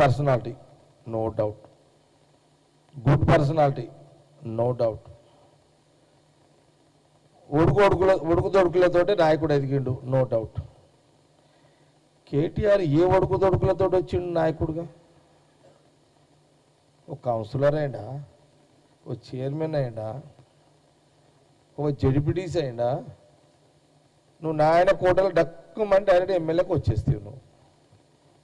Personality, no doubt. Good personality, no doubt. ఒడుకుదొడుకులతోటి నాయకుడు ఎదిగిండు, నో డౌట్. కేటీఆర్ ఏ ఒడుకుదొడుకులతో వచ్చిండు నాయకుడుగా? ఒక కౌన్సిలర్ అయిందా, ఓ చైర్మన్ అయిందా, ఓ జడ్పీటీసీ అయిందా? నువ్వు నాయన కోటలు డక్కమని డైరెక్ట్ ఎమ్మెల్యేకి వచ్చేస్తావు. నువ్వు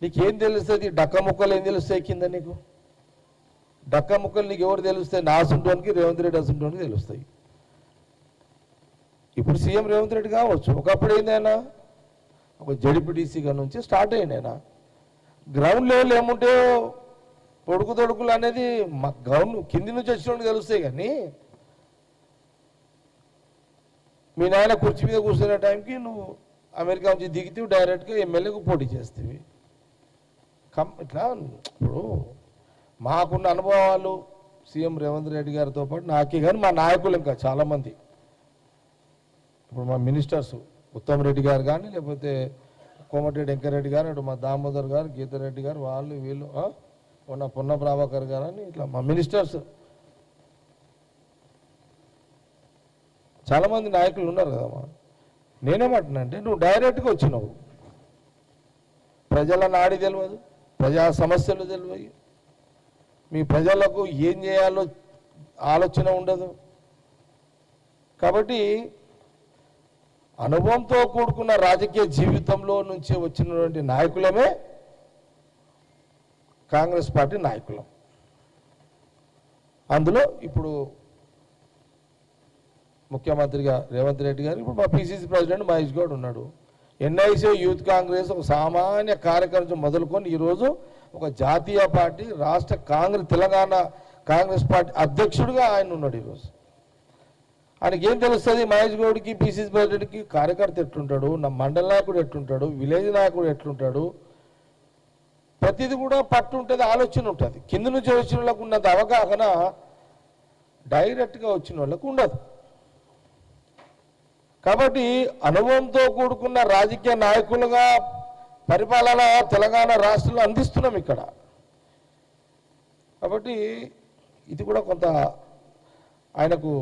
నీకేం తెలుస్తుంది? డక్క ముక్కలు ఏం తెలుస్తాయి కింద నీకు? డక్క ముక్కలు నీకు ఎవరు తెలుస్తాయి? నా అసుంటోనికి, రేవంత్ రెడ్డి అసుంటోనికి తెలుస్తాయి. ఇప్పుడు సీఎం రేవంత్ రెడ్డి కావచ్చు, ఒకప్పుడు ఏందైనా ఒక జడ్పీటీసీగా నుంచి స్టార్ట్ అయ్యిందైనా. గ్రౌండ్ లెవెల్ ఏముంటే తొడుకులు అనేది మా గ్రౌండ్ కింది నుంచి వచ్చినోడికి తెలుస్తాయి. కానీ మీ నాయన కుర్చీ మీద కూర్చునే టైంకి నువ్వు అమెరికా నుంచి దిగితే డైరెక్ట్గా ఎమ్మెల్యేకు పోటీ చేస్తేవి. ఇట్లా ఇప్పుడు మాకున్న అనుభవాలు సీఎం రేవంత్ రెడ్డి గారితో పాటు నాకే, కానీ మా నాయకులు ఇంకా చాలామంది, ఇప్పుడు మా మినిస్టర్స్ ఉత్తమ్ రెడ్డి గారు కానీ, లేకపోతే కోమటిరెడ్డి వెంకరెడ్డి గారు, ఇటు మా దామోదర్ గారు, గీతారెడ్డి గారు, వాళ్ళు వీళ్ళు, ఉన్న పొన్న ప్రభాకర్ గారు అని, ఇట్లా మా మినిస్టర్స్ చాలామంది నాయకులు ఉన్నారు కదమ్మా. నేనేమంటున్నానంటే నువ్వు డైరెక్ట్గా వచ్చినావు, ప్రజల నాడి తెలియదు, ప్రజా సమస్యలు తెలియదు, మీ ప్రజలకు ఏం చేయాలో ఆలోచన ఉండదు. కాబట్టి అనుభవంతో కూడుకున్న రాజకీయ జీవితంలో నుంచి వచ్చినటువంటి నాయకులమే కాంగ్రెస్ పార్టీ నాయకులం. అందులో ఇప్పుడు ముఖ్యమంత్రిగా రేవంత్ రెడ్డి గారు, ఇప్పుడు మా పిసిసి ప్రెసిడెంట్ మహేష్ గౌడ్ ఉన్నాడు. ఎన్ఐసి యూత్ కాంగ్రెస్ ఒక సామాన్య కార్యక్రమం మొదలుకొని ఈరోజు ఒక జాతీయ పార్టీ, రాష్ట్ర తెలంగాణ కాంగ్రెస్ పార్టీ అధ్యక్షుడిగా ఆయన ఉన్నాడు. ఈరోజు ఆయనకి ఏం తెలుస్తుంది? మహేష్ గౌడ్కి, పిసిసి ప్రెసిడెంట్కి కార్యకర్త ఎట్లుంటాడు, నా మండల నాయకుడు ఎట్లుంటాడు, విలేజ్ నాయకుడు ఎట్లుంటాడు, ప్రతిదీ కూడా పట్టు ఉంటుంది, ఆలోచన ఉంటుంది. కింద నుంచి వచ్చిన వాళ్ళకు ఉన్నంత అవగాహన డైరెక్ట్గా వచ్చిన వాళ్ళకు ఉండదు. కాబట్టి అనుభవంతో కూడుకున్న రాజకీయ నాయకులుగా పరిపాలన తెలంగాణ రాష్ట్రంలో అందిస్తున్నాం ఇక్కడ. కాబట్టి ఇది కూడా కొంత ఆయనకు,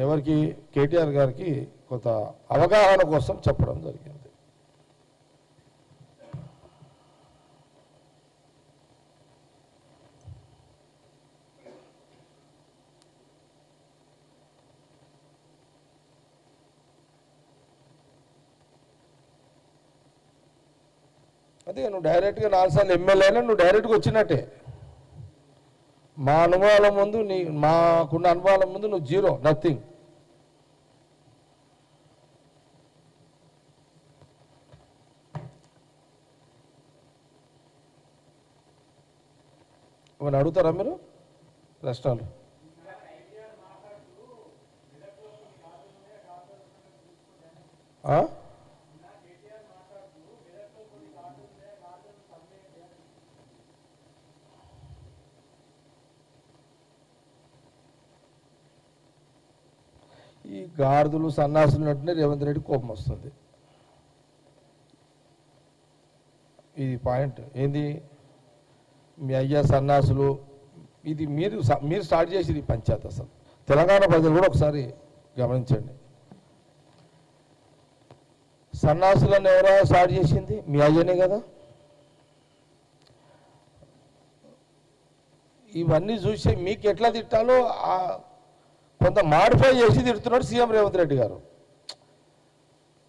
ఎవరికి, కేటీఆర్ గారికి కొంత అవగాహన కోసం చెప్పడం జరిగింది. అదే నువ్వు డైరెక్ట్గా 4 సార్లు ఎమ్మెల్యే అయినా నువ్వు డైరెక్ట్గా వచ్చినట్టే. మా అనుభవాల ముందు మాకున్న అనుభవాల ముందు నువ్వు జీరో, నథింగ్. ఏమైనా అడుగుతారా మీరు ప్రశ్నలు? ఈ గాడిదలు సన్నాసులు అంటే రేవంత్ రెడ్డి కోపం వస్తుంది. ఇది పాయింట్ ఏంది? మీ అయ్యా సన్నాసులు, ఇది మీరు స్టార్ట్ చేసేది పంచాయతీ. అసలు తెలంగాణ ప్రజలు కూడా ఒకసారి గమనించండి. సన్నాసులను ఎవరో స్టార్ట్ చేసింది మీ అయ్యనే కదా. ఇవన్నీ చూసి మీకు ఎట్లా తిట్టాలో కొంత మాడిఫై చేసి తిడుతున్నాడు సీఎం రేవంత్ రెడ్డి గారు.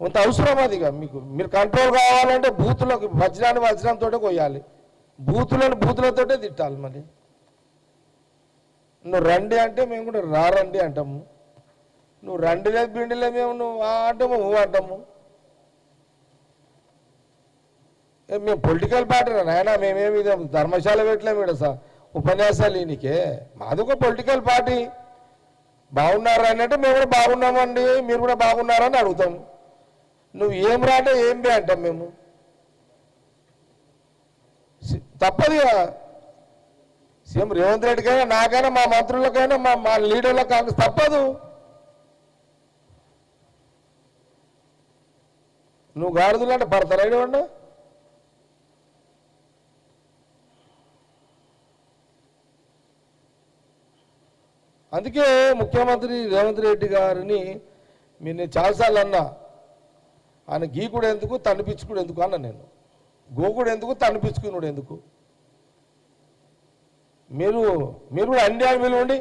కొంత అవసరం అదిగా మీకు. మీరు కంట్రోల్ కావాలంటే బూతులకు వజ్రంతో కొయ్యాలి, బూతులతోటే తిట్టాలి. మళ్ళీ నువ్వు రండి అంటే మేము కూడా రండి అంటాము, నువ్వు రండి లేదు పిండిలే మేము నువ్వు అంటాము అంటాము. మేము పొలిటికల్ పార్టీ నాయన, మేమేమి ధర్మశాల పెట్టలేము ఇక్కడ ఉపన్యాసాలు ఈయనకే. మాది ఒక పొలిటికల్ పార్టీ. బాగున్నారా అని అంటే మేము కూడా బాగున్నామండి, మీరు కూడా బాగున్నారని అడుగుతాం. నువ్వు ఏం రా అంటే ఏం బే అంటాం మేము. తప్పదు కదా. సీఎం రేవంత్ రెడ్డికైనా, నాకైనా, మా మంత్రులకైనా, మా లీడర్లకు కాంగ్రెస్ తప్పదు. నువ్వు గాడిదలు అంటే పడతారా? ఇవ్వండి అందుకే ముఖ్యమంత్రి రేవంత్ రెడ్డి గారిని నేను చాలాసార్లు అన్నా, ఆయన గీకుడు ఎందుకు తన్నిపించుకుడు ఎందుకు అన్న నేను, గోకుడు ఎందుకు తన్నిపించుకున్నాడు ఎందుకు? మీరు కూడా అన్యాయం విలువండి.